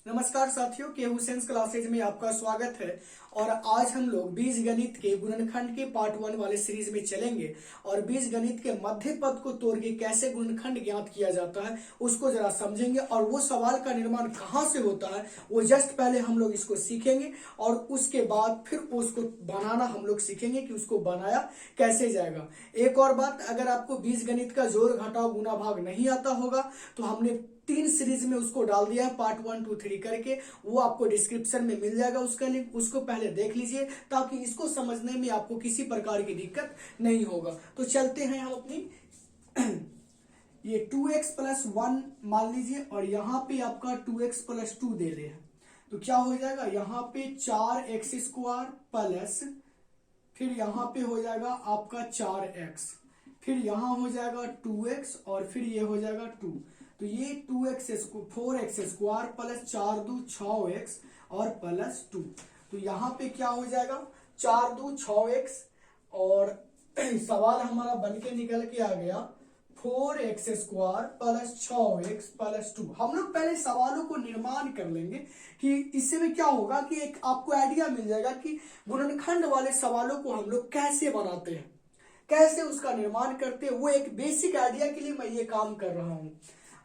नमस्कार साथियों, के हुसैन क्लासेज में आपका स्वागत है। और आज हम लोग बीजगणित के गुणनखंड के पार्ट 1 वाले सीरीज में चलेंगे और बीजगणित के मध्य पद को तोड़ के कैसे गुणनखंड ज्ञात किया जाता है उसको जरा समझेंगे। और वो सवाल का निर्माण कहाँ से होता है वो जस्ट पहले हम लोग इसको सीखेंगे और उसके बाद फिर उसको बनाना हम लोग सीखेंगे कि उसको बनाया कैसे जाएगा। एक और बात, अगर आपको बीजगणित का जोड़ घटाव गुना भाग नहीं आता होगा तो हमने 3 सीरीज में उसको डाल दिया है, पार्ट 1, 2, 3 करके। वो आपको डिस्क्रिप्शन में मिल जाएगा उसका लिंक, उसको पहले देख लीजिए ताकि इसको समझने में आपको किसी प्रकार की दिक्कत नहीं होगा। तो चलते हैं हम अपनी ये 2x प्लस 1 मान लीजिए और यहाँ पे आपका 2x प्लस 2 दे रहे हैं तो क्या हो जाएगा, यहाँ पे 4x स्क्वायर प्लस फिर यहाँ पे हो जाएगा आपका 4x, फिर यहाँ हो जाएगा 2x और फिर ये हो जाएगा 2। तो ये 4x स्क्वायर प्लस 4 2 6x और प्लस 2। तो यहाँ पे क्या हो जाएगा 4 2 6x और सवाल हमारा बनके निकल के आ गया 4x square plus 6x plus 2। हम लोग पहले सवालों को निर्माण कर लेंगे कि इससे में क्या होगा कि एक आपको आइडिया मिल जाएगा कि गुणनखंड वाले सवालों को हम लोग कैसे बनाते हैं, कैसे उसका निर्माण करते हैं। वो एक बेसिक आइडिया के लिए मैं ये काम कर रहा हूं।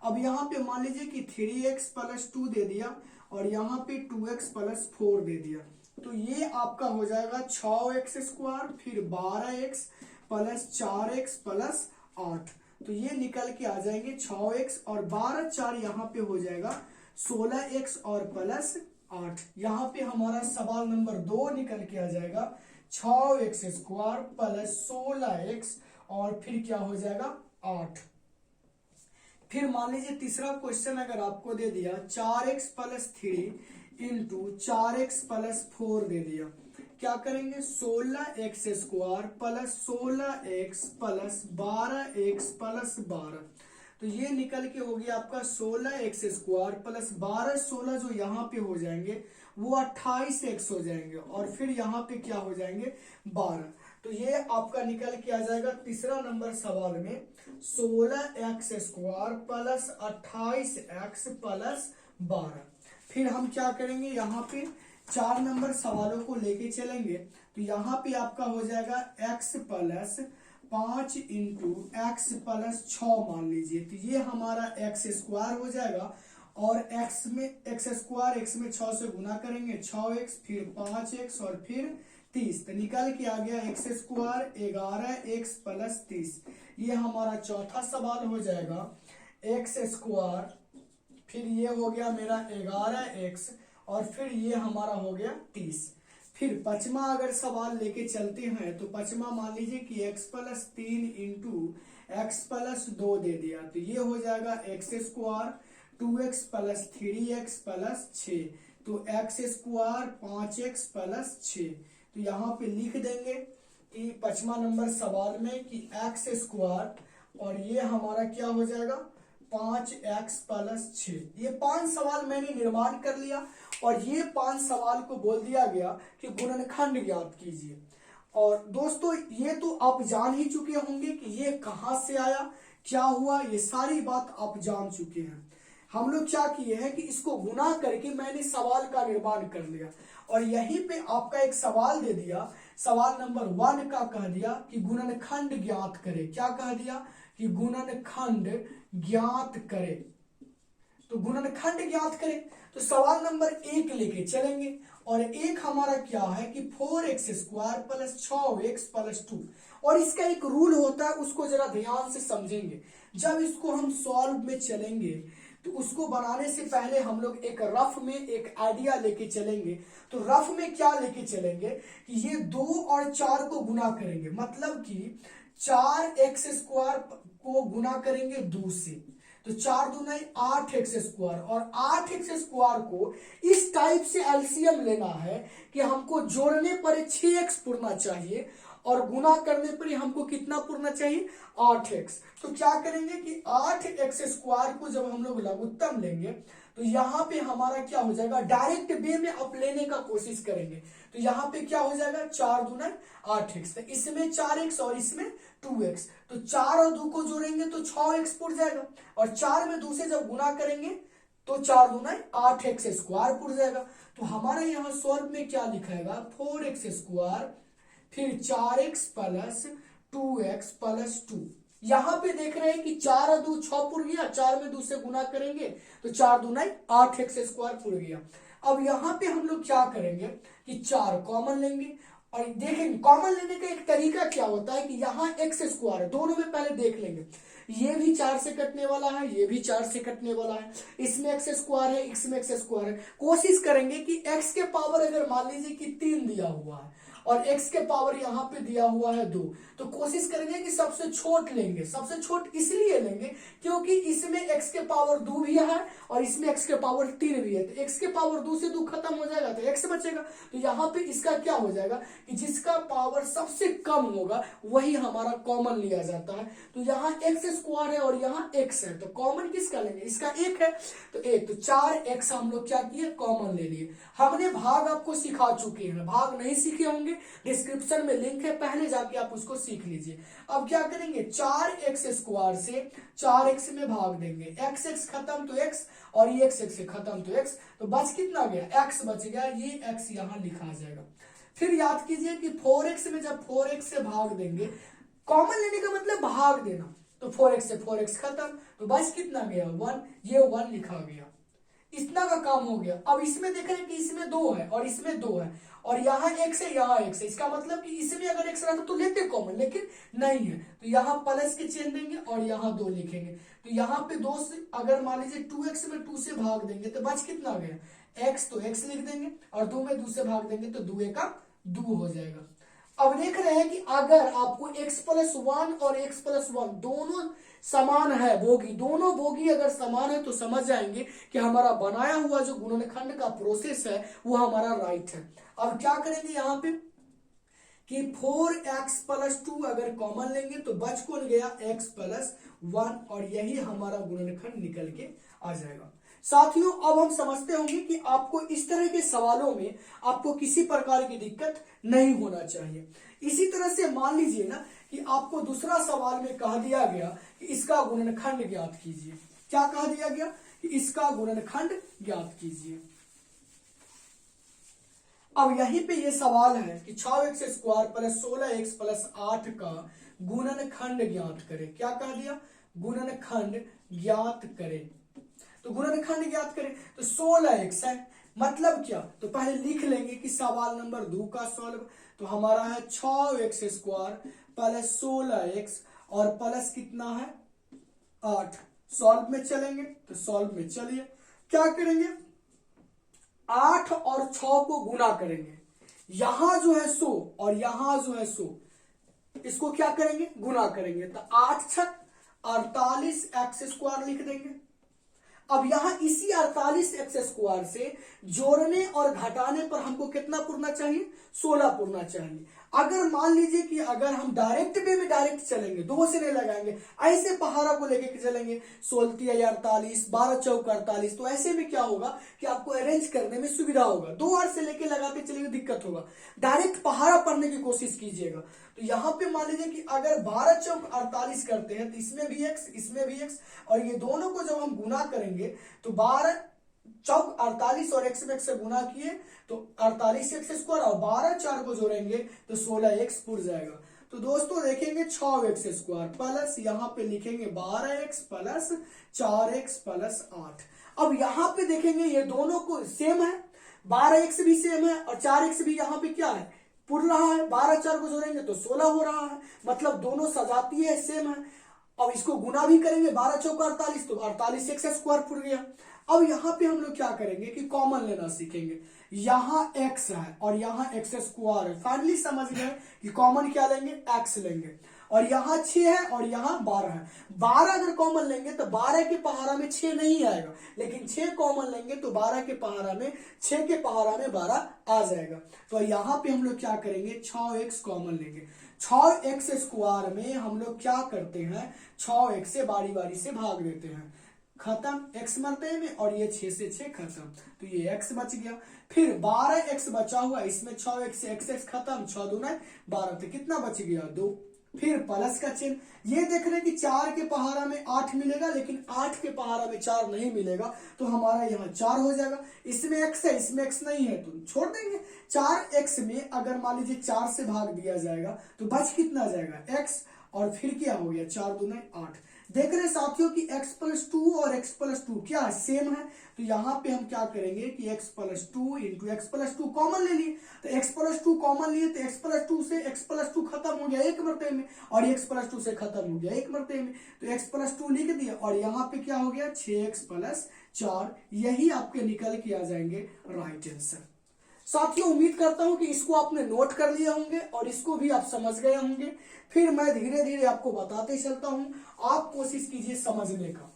अब यहाँ पे मान लीजिए कि 3x प्लस 2 दे दिया और यहाँ पे 2x प्लस 4 दे दिया। तो ये आपका हो जाएगा 6x स्क्वायर फिर 12x प्लस 4x प्लस 8। तो ये निकल के आ जाएंगे 6x और 12 4 यहाँ पे हो जाएगा 16x और प्लस 8। यहाँ पे हमारा सवाल नंबर 2 निकल के आ जाएगा 6x स्क्वायर प्लस 16x और फिर क्या हो जाएगा 8। फिर मान लीजिए तीसरा क्वेश्चन अगर आपको दे दिया 4x plus 3 into 4x plus 4 दे दिया, क्या करेंगे 16x square plus 16x plus 12x plus 12। तो ये निकल के हो गया आपका 16x स्क्वायर प्लस 12 16 जो यहाँ पे हो जाएंगे वो 28x हो जाएंगे और फिर यहाँ पे क्या हो जाएंगे 12। तो ये आपका निकल के आ जाएगा तीसरा नंबर सवाल में 16x square plus 28x plus 12। फिर हम क्या करेंगे यहाँ पे 4 नंबर सवालों को लेके चलेंगे। तो यहाँ पे आपका हो जाएगा x plus 5 into x plus 6 मान लीजिए। तो ये हमारा x स्क्वायर हो जाएगा और x में x स्क्वायर x में 6 से गुना करेंगे 6x फिर 5x और फिर 30। तो निकल के आ गया x स्क्वायर 11x प्लस 30। ये हमारा चौथा सवाल हो जाएगा x स्क्वायर फिर ये हो गया मेरा 11x और फिर ये हमारा हो गया 30। फिर पचमा अगर सवाल लेके चलते हैं तो पचमा मान लीजिए कि x plus 3 into x plus 2 दे दिया। तो ये हो जाएगा x square 2x plus 3x plus 6। तो x स्क्वायर 5x प्लस 6। तो यहाँ पे लिख देंगे कि 5वां नंबर सवाल में कि x स्क्वायर और ये हमारा क्या हो जाएगा 5x प्लस 6। ये 5 सवाल मैंने निर्माण कर लिया और ये 5 सवाल को बोल दिया गया कि गुणनखंड ज्ञात कीजिए। और दोस्तों ये तो आप जान ही चुके होंगे कि ये कहाँ से आया, क्या हुआ, ये सारी बात आप जान चुके हैं। हम लोग क्या किए हैं कि इसको गुना करके मैंने सवाल का निर्माण कर लिया और यहीं पे आपका एक सवाल दे दिया, सवाल नंबर 1 का कह दिया कि गुणनखंड ज्ञात करे। क्या कह दिया कि गुणनखंड ज्ञात करे। तो गुणनखंड ज्ञात करें तो सवाल नंबर 1 लेके चलेंगे और एक हमारा क्या है कि 4x square plus 6x plus 2। और इसका एक रूल होता है, उसको जरा ध्यान से समझेंगे। जब इसको हम सॉल्व में चलेंगे तो उसको बनाने से पहले हम लोग एक रफ में एक आइडिया लेके चलेंगे। तो रफ में क्या लेके चलेंगे कि ये 2 और 4 को गुना करेंगे, मतलब कि 4x स्क्वायर को गुना करेंगे 2 से। तो 4 दूना 8x स्क्वायर और 8x स्क्वायर को इस टाइप से एलसीएम लेना है कि हमको जोड़ने पर 6x पुरना चाहिए और गुना करने पर हमको कितना पुरना चाहिए 8x। तो क्या करेंगे कि 8x स्क्वायर को जब हम लोग लघुत्तम लेंगे तो यहाँ पे हमारा क्या हो जाएगा, डायरेक्ट वे में आप लेने का कोशिश करेंगे। तो यहाँ पे क्या हो जाएगा 4 दूना 8x, तो इसमें 4x और इसमें 2x। तो 4 और 2 को जोड़ेंगे तो 6x पुर जाएगा और 4 में 2 से जब गुना करेंगे तो 4 दूना 8x स्क्वायर पुर जाएगा। तो हमारा यहाँ सॉल्व में क्या लिखाएगा 4x स्क्वायर फिर 4x प्लस 2x प्लस 2। यहाँ पे देख रहे हैं कि 4 और 2 6 पुर गया, 4 में 2 से गुना करेंगे तो 4 दूना 8x स्क्वायर पुर गया। अब यहाँ पे हम लोग क्या करेंगे कि 4 कॉमन लेंगे और देखेंगे कॉमन लेने का एक तरीका क्या होता है कि यहाँ एक्स स्क्वायर है, दोनों में पहले देख लेंगे। ये भी 4 से कटने वाला है, ये भी 4 से कटने वाला है, इसमें एक्स स्क्वायर है, इसमें एक्स स्क्वायर है। कोशिश करेंगे कि एक्स के पावर अगर मान लीजिए कि 3 दिया हुआ है और x के पावर यहाँ पे दिया हुआ है 2, तो कोशिश करेंगे कि सबसे छोट लेंगे। सबसे छोट इसलिए लेंगे क्योंकि इसमें x के पावर 2 भी है और इसमें x के पावर 3 भी है। तो x के पावर 2 से 2 खत्म हो जाएगा तो x बचेगा। तो यहाँ पे इसका क्या हो जाएगा कि जिसका पावर सबसे कम होगा वही हमारा कॉमन लिया जाता है। तो यहाँ x स्क्वायर है और यहाँ x है, तो कॉमन किसका लेंगे, इसका 1 है तो 1, तो 4x हम लोग क्या किए कॉमन ले लिए। हमने भाग आपको सिखा चुके हैं, भाग नहीं सीखे होंगे डिस्क्रिप्शन में लिंक है, पहले जाके आप उसको सीख लीजिए। अब क्या करेंगे 4x स्क्वायर से 4x में भाग देंगे, x खत्म तो x और ये x से खत्म तो x, तो बच कितना गया x बच गया, ये x यहाँ लिखा जाएगा। फिर याद कीजिए कि 4x में जब 4x से भाग देंगे, कॉमन लेने का मतलब भाग देना, तो 4x से 4x खत्म तो बच कितना गया 1, ये 1 लिखा गया। इतना का काम हो गया। अब इसमें देख रहे हैं कि इसमें 2 है और इसमें 2 है और यहाँ x है यहाँ x है, इसका मतलब कि इसमें अगर x रहता तो लेते कॉमन, लेकिन नहीं है तो यहाँ प्लस के चिन्ह देंगे और यहाँ 2 लिखेंगे। तो यहाँ पे 2 से अगर मान लीजिए 2x में 2 से भाग देंगे तो बच कितना गया x, तो x लिख देंगे और 2 में 2 से भाग देंगे तो 2 का 2 हो जाएगा। अब देख रहे हैं कि अगर आपको x प्लस 1 और x प्लस 1 दोनों समान है, बोगी दोनों बोगी अगर समान है तो समझ जाएंगे कि हमारा बनाया हुआ जो गुणनखंड का प्रोसेस है वो हमारा राइट है। अब क्या करेंगे यहाँ पे कि 4x प्लस 2 अगर कॉमन लेंगे तो बच कौन गया x प्लस 1 और यही हमारा गुणनखंड निकल के आ जाएगा। साथियों अब हम समझते होंगे कि आपको इस तरह के सवालों में आपको किसी प्रकार की दिक्कत नहीं होना चाहिए। इसी तरह से मान लीजिए ना कि आपको दूसरा सवाल में कहा दिया गया कि इसका गुणनखंड ज्ञात कीजिए। क्या कहा दिया गया कि इसका गुणनखंड ज्ञात कीजिए। अब यहीं पे ये सवाल है कि 6x square plus 16x plus 8 का गुणनखंड ज्ञात करें। क्या कहा दिया गुणनखंड ज्ञात करें, तो गुणनखंड ज्ञात करें तो 16x है, मतलब क्या, तो पहले लिख लेंगे कि सवाल नंबर 2 का सॉल्व तो हमारा है 6x स्क्वायर प्लस 16x और प्लस कितना है 8। सॉल्व में चलेंगे तो सॉल्व में चलिए क्या करेंगे 8 और 6 को गुना करेंगे, यहां जो है 100 और यहां जो है 100, इसको क्या करेंगे गुना करेंगे तो 8 छक 48x स्क्वायर लिख देंगे। अब यहां इसी 48x स्क्वायर से जोड़ने और घटाने पर हमको कितना पुरना चाहिए 16 पुरना चाहिए। अगर मान लीजिए कि अगर हम डायरेक्ट वे में डायरेक्ट चलेंगे, 2 से नहीं लगाएंगे, ऐसे पहाड़ा को लेके चलेंगे 16 या 48 12 चौक 48, तो ऐसे में क्या होगा कि आपको अरेंज करने में सुविधा होगा। 2 और से लेके लगाते चलेंगे दिक्कत होगा, डायरेक्ट पहाड़ा पढ़ने की कोशिश कीजिएगा। तो यहाँ पे मान लीजिए कि अगर 12 चौक 48 करते हैं तो इसमें भी x इसमें भी x और ये दोनों को जब हम गुना करेंगे तो 12 चौक 48 और x में x से गुना किए तो 48x स्क्वायर और 12 4 को जोड़ेंगे तो 16x पुर जाएगा। तो दोस्तों देखेंगे 6x स्क्वायर प्लस यहाँ पे लिखेंगे 12x प्लस 4x प्लस 8। अब यहाँ पे देखेंगे ये दोनों को सेम है, 12x भी सेम है और 4x भी यहाँ पे क्या है पुर रहा है, 12 4 को जोड़ेंगे तो 16 हो रहा है, मतलब दोनों सजाती है सेम है। अब इसको गुना भी करेंगे 12 चौक 48 तो 48x स्क्वायर पुर गया। अब यहाँ पे हम लोग क्या करेंगे कि कॉमन लेना सीखेंगे, यहाँ x है और यहाँ x स्क्वायर है, फाइनली समझ गए कि कॉमन क्या लेंगे x लेंगे और यहाँ 6 है और यहाँ 12 है। 12 अगर कॉमन लेंगे तो 12 के पहाड़ा में 6 नहीं आएगा, लेकिन 6 कॉमन लेंगे तो 12 के पहाड़ा में 6 के पहाड़ा में 12 आ जाएगा। तो यहाँ पे हम लोग क्या करेंगे 6x कॉमन लेंगे। 6x स्क्वायर में हम लोग क्या करते हैं 6x से बारी बारी से भाग देते हैं, खत्म x मरते में और ये 6 से 6 खत्म, तो ये x बच गया। फिर 12x बचा हुआ, इसमें 6x से x खत्म, 6 दूना 12, तो कितना बच गया 2। फिर प्लस का चिन्ह। ये देख रहे हैं कि 4 के पहाड़ा में 8 मिलेगा, लेकिन 8 के पहाड़ा में 4 नहीं मिलेगा, तो हमारा यहाँ 4 हो जाएगा। इसमें x है, इसमें x नहीं है, तो छोड़ देंगे। 4x में अगर मान लीजिए 4 से भाग दिया जाएगा तो बच कितना जाएगा, x, और फिर क्या हो गया, 4 दूना 8। देख रहे हैं साथियों कि x प्लस 2 और x प्लस 2 क्या है, सेम है, तो यहाँ पे हम क्या करेंगे कि x plus 2 into x plus 2 common ले लिए, तो x प्लस 2 कॉमन लिए तो x प्लस 2 से x प्लस 2 खत्म हो गया एक मरतबे में, और x प्लस 2 से खत्म हो गया एक मरतबे में, तो x प्लस 2 लिख दिया, और यहाँ पे क्या हो गया 6x प्लस 4। यही आपके निकल के आ जाएंगे राइट आंसर। साथियों उम्मीद करता हूं कि इसको आपने नोट कर लिए होंगे और इसको भी आप समझ गए होंगे। फिर मैं धीरे धीरे आपको बताते चलता हूं, आप कोशिश कीजिए समझने का।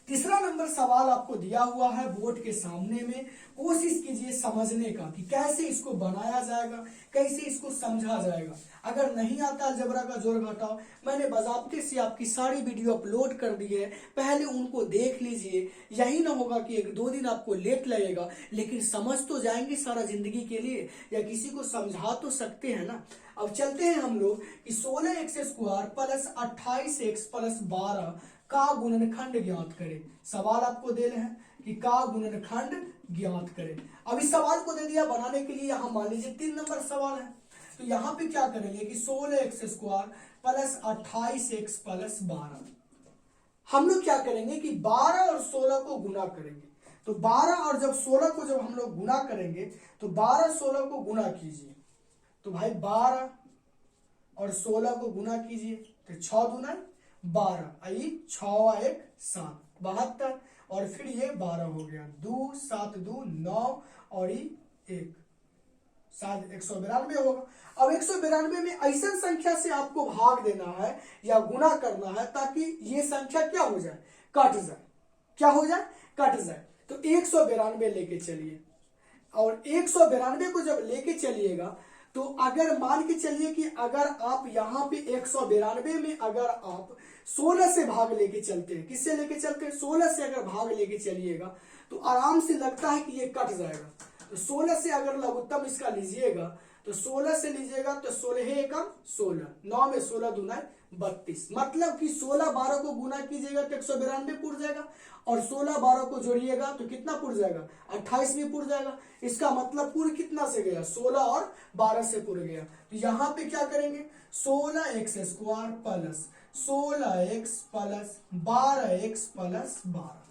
तीसरा नंबर सवाल आपको दिया हुआ है बोर्ड के सामने में, कोशिश कीजिए समझने का कि कैसे इसको बनाया जाएगा, कैसे इसको समझा जाएगा। अगर नहीं आता अलजेब्रा का जोड़ घटाव, मैंने बाज़ाब्ते से आपकी सारी वीडियो अपलोड कर दी है, पहले उनको देख लीजिए। यही ना होगा कि 1-2 दिन आपको लेट लगेगा, लेकिन समझ तो जाएंगे सारा जिंदगी के लिए, या किसी को समझा तो सकते हैं ना। अब चलते हैं हम लोग कि 16x² प्लस 28x प्लस 12 का गुणनखंड ज्ञात करें। सवाल आपको दे रहे हैं कि का गुणनखंड ज्ञात करें। अब इस सवाल को दे दिया बनाने के लिए, यहाँ मान लीजिए 3 नंबर सवाल है, तो यहाँ पे क्या करेंगे कि 16x² प्लस 28x प्लस 12, हम लोग क्या करेंगे कि 12 और 16 को गुना करेंगे। तो 12 और जब 16 को जब हम लोग गुना करेंगे तो 12-16 को गुना कीजिए, तो भाई 12 और 16 को गुना कीजिए, तो 6 दूना 12, आई 6 1 7 72, और फिर ये 12 हो गया, 2 7 2 9, और ये 1, शायद 192 होगा। अब 192 में ऐसा संख्या से आपको भाग देना है या गुना करना है ताकि ये संख्या क्या हो जाए, कट जाए। क्या हो जाए, कट जाए। तो 192 लेके चलिए, और 192 को जब लेके चलिएगा तो अगर मान के चलिए कि अगर आप यहाँ पे 192 में अगर आप 16 से भाग लेके चलते हैं, किससे लेके चलते हैं, 16 से अगर भाग लेके चलिएगा तो आराम से लगता है कि ये कट जाएगा। तो 16 से अगर लघुत्तम इसका लीजिएगा तो 16 से लीजिएगा तो 16 एकम 16, 9 में 16 दूना 32, मतलब कि 16-12 को गुना कीजिएगा तो 192 पुर जाएगा, और 16-12 को जोड़िएगा तो कितना पुर जाएगा, 28 में पुर जाएगा। इसका मतलब पुर कितना से गया, 16 और 12 से पुर गया। तो यहाँ पे क्या करेंगे, 16x² plus 16x plus 12x plus 12।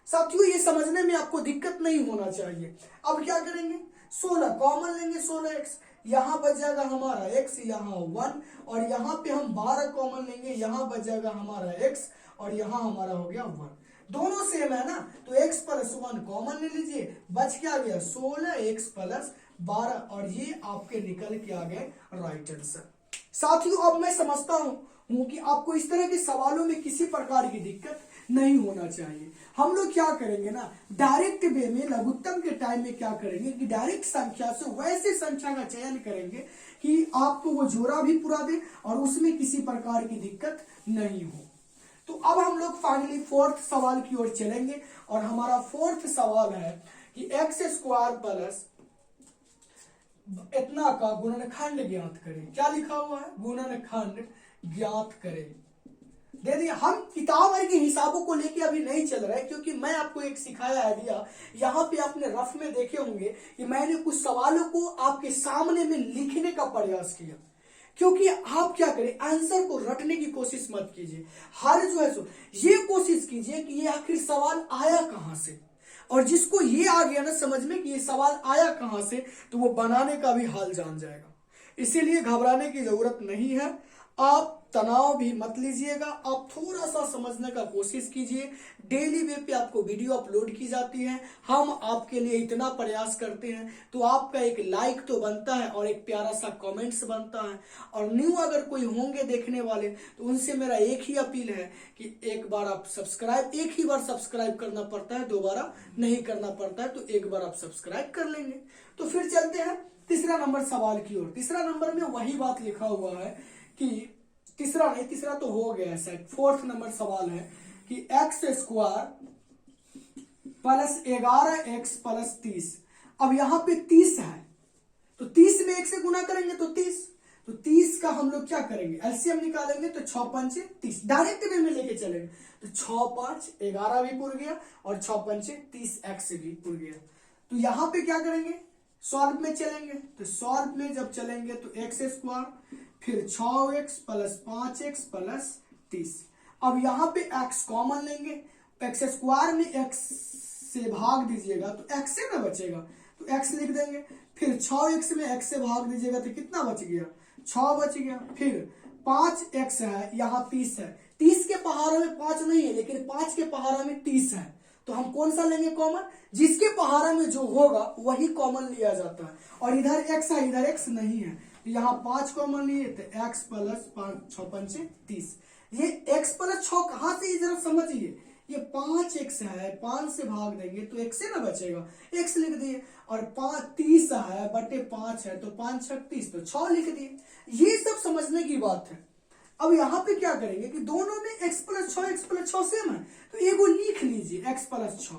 साथियों ये समझने में आपको दिक्कत नहीं होना चाहिए। अब क्या करेंगे, 16 कॉमन लेंगे, 16x, यहाँ बच जाएगा हमारा x, यहाँ 1, और यहाँ पे हम 12 कॉमन लेंगे, यहाँ बच जाएगा हमारा x, और यहाँ हमारा हो गया 1। दोनों सेम है ना, तो x प्लस 1 कॉमन ले लीजिए, बच क्या गया 16x प्लस 12, और ये आपके निकल के आ गए राइट आंसर। साथियों अब मैं समझता हूँ कि आपको इस तरह के सवालों में किसी प्रकार की दिक्कत नहीं होना चाहिए। हम लोग क्या करेंगे ना, डायरेक्ट वे में लघुत्तम के टाइम में क्या करेंगे कि डायरेक्ट संख्या से वैसे संख्या का चयन करेंगे कि आपको वो जोड़ा भी पूरा दे और उसमें किसी प्रकार की दिक्कत नहीं हो। तो अब हम लोग फाइनली 4th सवाल की ओर चलेंगे, और हमारा 4th सवाल है कि x² प्लस इतना का गुणनखंड ज्ञात करें। क्या लिखा हुआ है, गुणनखंड ज्ञात करें। दे दिया। हम किताब के हिसाबों को लेके अभी नहीं चल रहे, क्योंकि मैं आपको एक सिखाया आइडिया, यहाँ पे आपने रफ में देखे होंगे कि मैंने कुछ सवालों को आपके सामने में लिखने का प्रयास किया। क्योंकि आप क्या करें, आंसर को रटने की कोशिश मत कीजिए, हर जो है सो ये कोशिश कीजिए कि ये आखिर सवाल आया कहां से, और जिसको ये आ गया ना समझ में कि ये सवाल आया कहां से, तो वो बनाने का भी हाल जान जाएगा। इसीलिए घबराने की जरूरत नहीं है, आप तनाव भी मत लीजिएगा, आप थोड़ा सा समझने का कोशिश कीजिए। डेली वे पे आपको वीडियो अपलोड की जाती है, हम आपके लिए इतना प्रयास करते हैं, तो आपका एक लाइक तो बनता है और एक प्यारा सा कमेंट्स बनता है। और न्यू अगर कोई होंगे देखने वाले तो उनसे मेरा एक ही अपील है कि एक बार आप सब्सक्राइब, एक ही बार सब्सक्राइब करना पड़ता है, दोबारा नहीं करना पड़ता है, तो एक बार आप सब्सक्राइब कर लेंगे। तो फिर चलते हैं तीसरा नंबर सवाल की ओर। तीसरा नंबर में वही बात लिखा हुआ है कि तीसरा तो हो गया शायद, 4th नंबर सवाल है कि x² प्लस 11x प्लस 30। अब यहाँ पे 30 है, तो 30 में 1 से गुना करेंगे तो 30, तो 30 का हम लोग क्या करेंगे, एलसीएम निकालेंगे तो 6 पंचे 30, डायरेक्ट वे में लेके चलेंगे तो 6 5 11 भी पुर गया और 6 पंचे 30 एक्स भी पुर गया। तो यहाँ पे क्या करेंगे, सॉल्व में चलेंगे, तो सॉल्व में जब चलेंगे तो एक्स स्क्वायर फिर 6x प्लस 5x प्लस 30। अब यहाँ पे x कॉमन लेंगे, एक्स स्क्वायर में x से भाग दीजिएगा तो x से ना बचेगा तो x लिख देंगे, फिर 6x में x से भाग दीजिएगा तो कितना बच गया, 6 बच गया। फिर 5x है, यहाँ 30 है, 30 के पहाड़ों में 5 नहीं है लेकिन 5 के पहाड़ों में 30 है, तो हम कौन सा लेंगे कॉमन, जिसके पहाड़ा में जो होगा वही कॉमन लिया जाता है। और इधर x है, इधर x नहीं है, तो यहाँ 5 कॉमन लिए तो x प्लस 5 6 पंचे 30। ये x प्लस 6 कहाँ से, जरा समझिए, ये 5x है, 5 से भाग देंगे तो x से ना बचेगा, x लिख दिए, और 30 है बटे 5 है तो 5 6 30 तो 6 लिख दिए। ये सब समझने की बात है। अब यहाँ पे क्या करेंगे कि दोनों में x प्लस 6 सेम है, तो एगो लिख लीजिए x प्लस 6,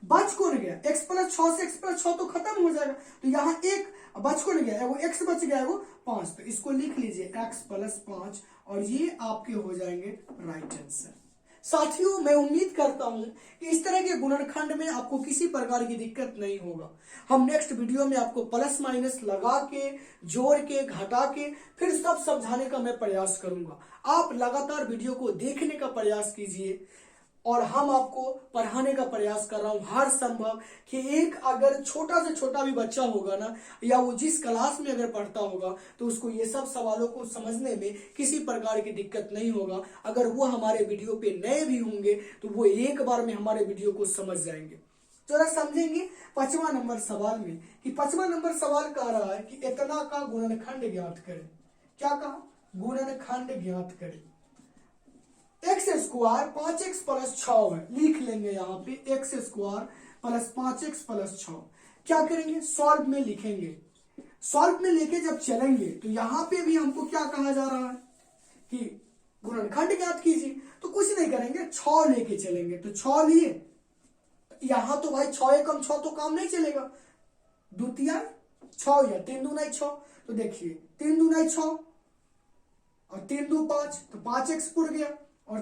बच कौन गया, x प्लस 6 से x प्लस 6 तो खत्म हो जाएगा, तो यहाँ एक बच कौन गया, एगो x बच गया, एगो 5, तो इसको लिख लीजिए x प्लस 5 और ये आपके हो जाएंगे राइट आंसर। साथियों, मैं उम्मीद करता हूं कि इस तरह के गुणनखंड में आपको किसी प्रकार की दिक्कत नहीं होगा। हम नेक्स्ट वीडियो में आपको प्लस माइनस लगा के, जोड़ के, घटा के फिर सब समझाने का मैं प्रयास करूंगा। आप लगातार वीडियो को देखने का प्रयास कीजिए और हम आपको पढ़ाने का प्रयास कर रहा हूं हर संभव कि एक अगर छोटा से छोटा भी बच्चा होगा ना, या वो जिस क्लास में अगर पढ़ता होगा तो उसको ये सब सवालों को समझने में किसी प्रकार की दिक्कत नहीं होगा। अगर वो हमारे वीडियो पे नए भी होंगे तो वो एक बार में हमारे वीडियो को समझ जाएंगे। जरा समझेंगे 5वां नंबर सवाल में, कि 5वां नंबर सवाल कह रहा है कि इतना का गुणनखंड ज्ञात करें। क्या कहा, गुणनखंड ज्ञात करें। एक्स स्क्वायर 5x प्लस 6 है, लिख लेंगे यहाँ पे x square plus 5x plus 6। क्या करेंगे, सॉल्व में लिखेंगे, सॉल्व में लेके जब चलेंगे तो यहाँ पे भी हमको क्या कहा जा रहा है कि गुणनखंड ज्ञात कीजिए, तो कुछ नहीं करेंगे, 6 लेके चलेंगे, तो 6 लिए, यहाँ तो भाई 6 एकम 6 तो काम नहीं चलेगा, द्वितीय 6 या 3 दूना 6, तो देखिए 3 दूना 6 और 3 दू 5, तो 5x पुर गया और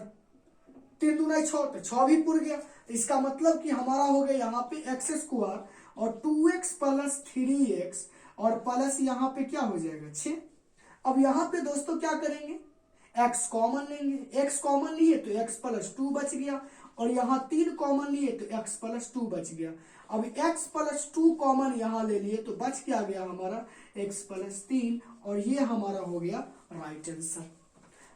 3 दूना 6 तो 6 भी पुर गया। तो इसका मतलब कि हमारा हो गया यहाँ पे एक्स स्क्वायर और 2x प्लस 3x और प्लस यहाँ पे क्या हो जाएगा 6। अब यहाँ पे दोस्तों क्या करेंगे, x कॉमन लेंगे, x कॉमन लिए तो x प्लस 2 बच गया और यहाँ 3 कॉमन लिए तो x प्लस 2 बच गया। अब x प्लस 2 कॉमन यहाँ ले लिए तो बच क्या गया हमारा x प्लस 3 और ये हमारा हो गया राइट आंसर।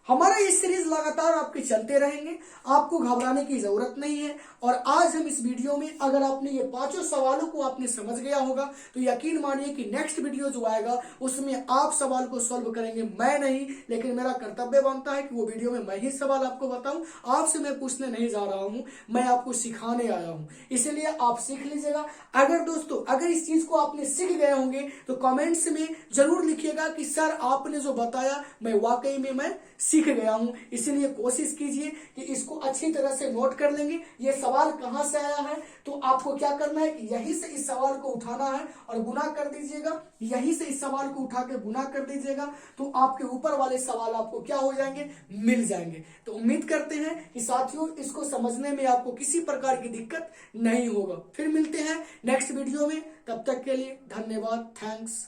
हमारा ये सीरीज लगातार आपके चलते रहेंगे, आपको घबराने की जरूरत नहीं है। और आज हम इस वीडियो में अगर आपने ये 5 सवालों को आपने समझ गया होगा तो यकीन मानिए कि नेक्स्ट वीडियो जो आएगा उसमें आप सवाल को सॉल्व करेंगे, मैं नहीं, लेकिन मेरा कर्तव्य बनता है कि वो वीडियो में मैं ही सवाल आपको बताऊं। आपसे मैं पूछने नहीं जा रहा हूं, मैं आपको सिखाने आया हूं, इसलिए आप सीख लीजिएगा। अगर दोस्तों अगर इस चीज को आपने सीख गए होंगे तो कमेंट्स में जरूर लिखिएगा कि सर आपने जो बताया मैं वाकई में मैं सीख गया हूं। इसलिए कोशिश कीजिए कि इसको अच्छी तरह से नोट कर लेंगे, ये सवाल कहां से आया है, तो आपको क्या करना है कि यहीं से इस सवाल को उठाना है और गुना कर दीजिएगा, यहीं से इस सवाल को उठा के गुना कर दीजिएगा, तो आपके ऊपर वाले सवाल आपको क्या हो जाएंगे, मिल जाएंगे। तो उम्मीद करते हैं कि साथियों इसको समझने में आपको किसी प्रकार की दिक्कत नहीं होगा। फिर मिलते हैं नेक्स्ट वीडियो में, तब तक के लिए धन्यवाद, थैंक्स।